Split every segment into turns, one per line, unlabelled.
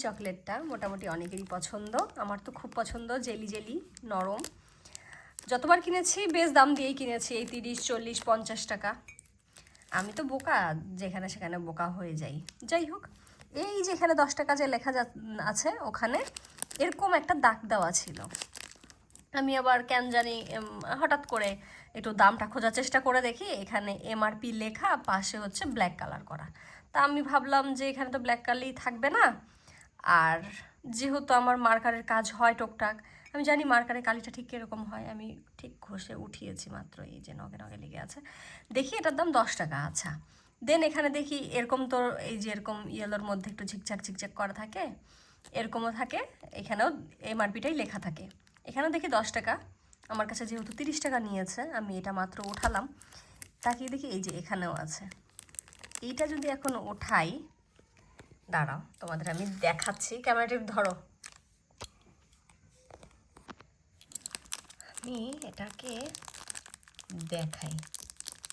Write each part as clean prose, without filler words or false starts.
চকলেটটা মোটামুটি অনেকেরই পছন্দ, আমার তো খুব পছন্দ, জেলি জেলি নরম। যতবার কিনেছি বেশ দাম দিয়েই কিনেছি, এই 30, 40, 50 টাকা। আমি তো বোকা, যেখানে সেখানে বোকা হয়ে যাই। যাই হোক, এই যেখানে 10 টাকা যে লেখা আছে ওখানে এরকম একটা দাগ দেওয়া ছিল। আমি আবার কেন জানি হঠাৎ করে একটু দামটা খোঁজার চেষ্টা করে দেখি, এখানে এমআরপি লেখা, পাশে হচ্ছে ব্ল্যাক কালার করা। তা আমি ভাবলাম যে এখানে তো ব্ল্যাক কালারই থাকবে না, আর যেহেতু আমার মার্কারের কাজ হয় টুকটাক, আমি জানি মার্কারের কালিটা ঠিক কীরকম হয়। আমি ঠিক ঘষে উঠিয়েছি মাত্র, এই যে নগে নগে লেগে আছে। দেখি এটার দাম 10 টাকা। আচ্ছা, দেন এখানে দেখি এরকম তো এই যে এরকম ইয়েলোর মধ্যে একটু ঝিকঝাক ঝিকঝাক করা থাকে, এরকমও থাকে, এখানেও এমআরপিটাই লেখা থাকে। এখানেও দেখি 10 টাকা। আমার কাছে যেহেতু 30 টাকা নিয়েছে, আমি এটা মাত্র উঠালাম, তাকিয়ে দেখি এই যে এখানেও আছে। এইটা যদি এখন ওঠাই, দাঁড়াও তোমাদের আমি দেখাচ্ছি, ক্যামেরাটা ধরো। আমি এটাকে দেখাই।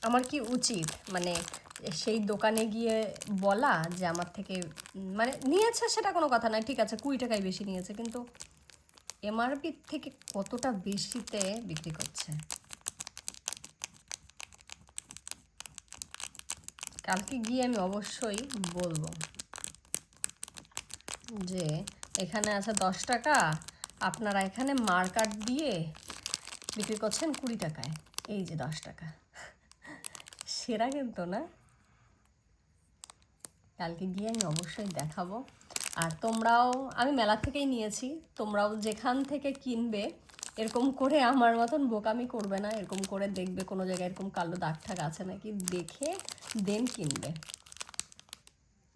আমার কি উচিত মানে সেই দোকানে গিয়ে বলা যে আমার থেকে মানে নিয়েছে, সেটা কোনো কথা নয়, ঠিক আছে 20 টাকাই বেশি নিয়েছে, কিন্তু এমআরপি থেকে কতটা বেশিতে বিক্রি করছে। কালকে গিয়ে আমি অবশ্যই বলবো যে এখানে আছে 10 টাকা, আপনারা এখানে মার্কার দিয়ে বিক্রি করছেন 20 টাকায়, এই যে 10 টাকা। সেরা কিন্তু না? কালকে গিয়ে আমি অবশ্যই দেখাবো। আর তোমরাও, আমি মেলা থেকেই নিয়েছি, তোমরাও যেখান থেকে কিনবে এরকম করে আমার মতন বোকামি করবে না, এরকম করে দেখবে কোনো জায়গায় এরকম কালো দাগ ঠাগ আছে নাকি, দেখে দেন কিনবে।